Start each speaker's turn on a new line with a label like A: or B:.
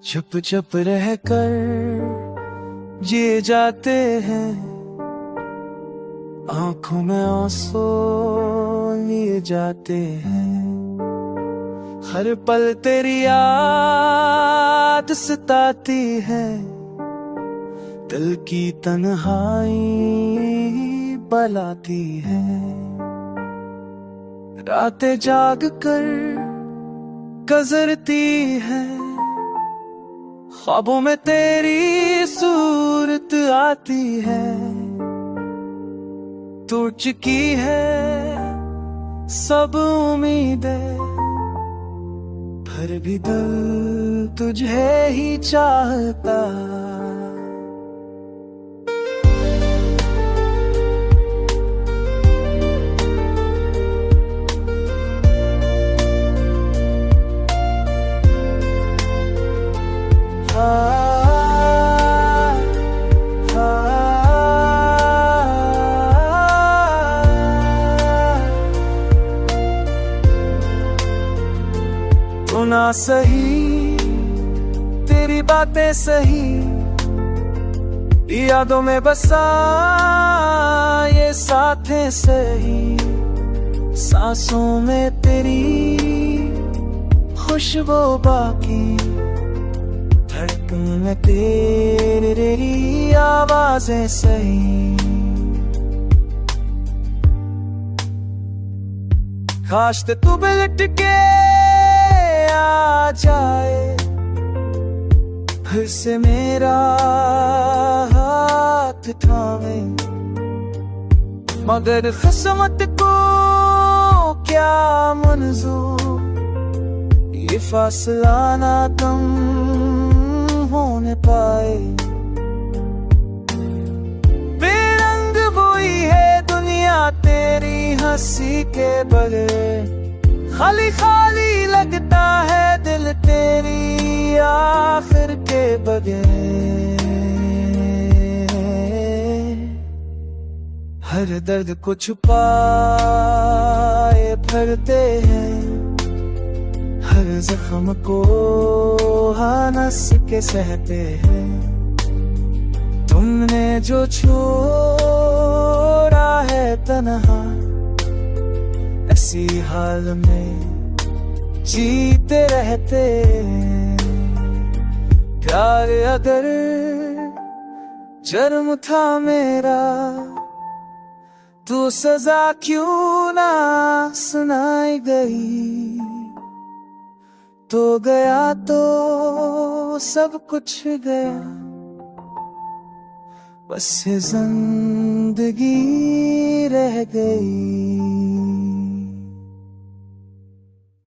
A: चुप चुप रह कर जिए जाते हैं, आंखों में आंसू लिए जाते हैं। हर पल तेरी याद सताती है, दिल की तन्हाई बलाती है। रातें जाग कर गुजरती है, ख्वाबों में तेरी सूरत आती है। टूट चुकी है सब उम्मीदें, फिर भी दिल तुझे ही चाहता। तू ना सही, तेरी बातें सही, यादों में बसा ये साथें सही। सांसों में तेरी खुशबू बाकी, धड़कन में तेरी आवाजें सही। काश तू बिलट के आ जाए, फिर से मेरा हाथ थामे। मगर किस्मत को क्या मंजूर, ये फासला ना कम होने पाए। बेरंग बोई है दुनिया तेरी हंसी के बगैर, खाली खाली लगता है दिल तेरी आखिर के बगैर। हर दर्द को छुपाए फिरते हैं, हर जख्म को हंस के सहते हैं। तुमने जो छोड़ा है तन्हा, इसी हाल में जीते रहते। प्यार अगर जन्म था मेरा, तो सजा क्यों ना सुनाई गई। तो गया तो सब कुछ गया, बस ये जिंदगी रह गई।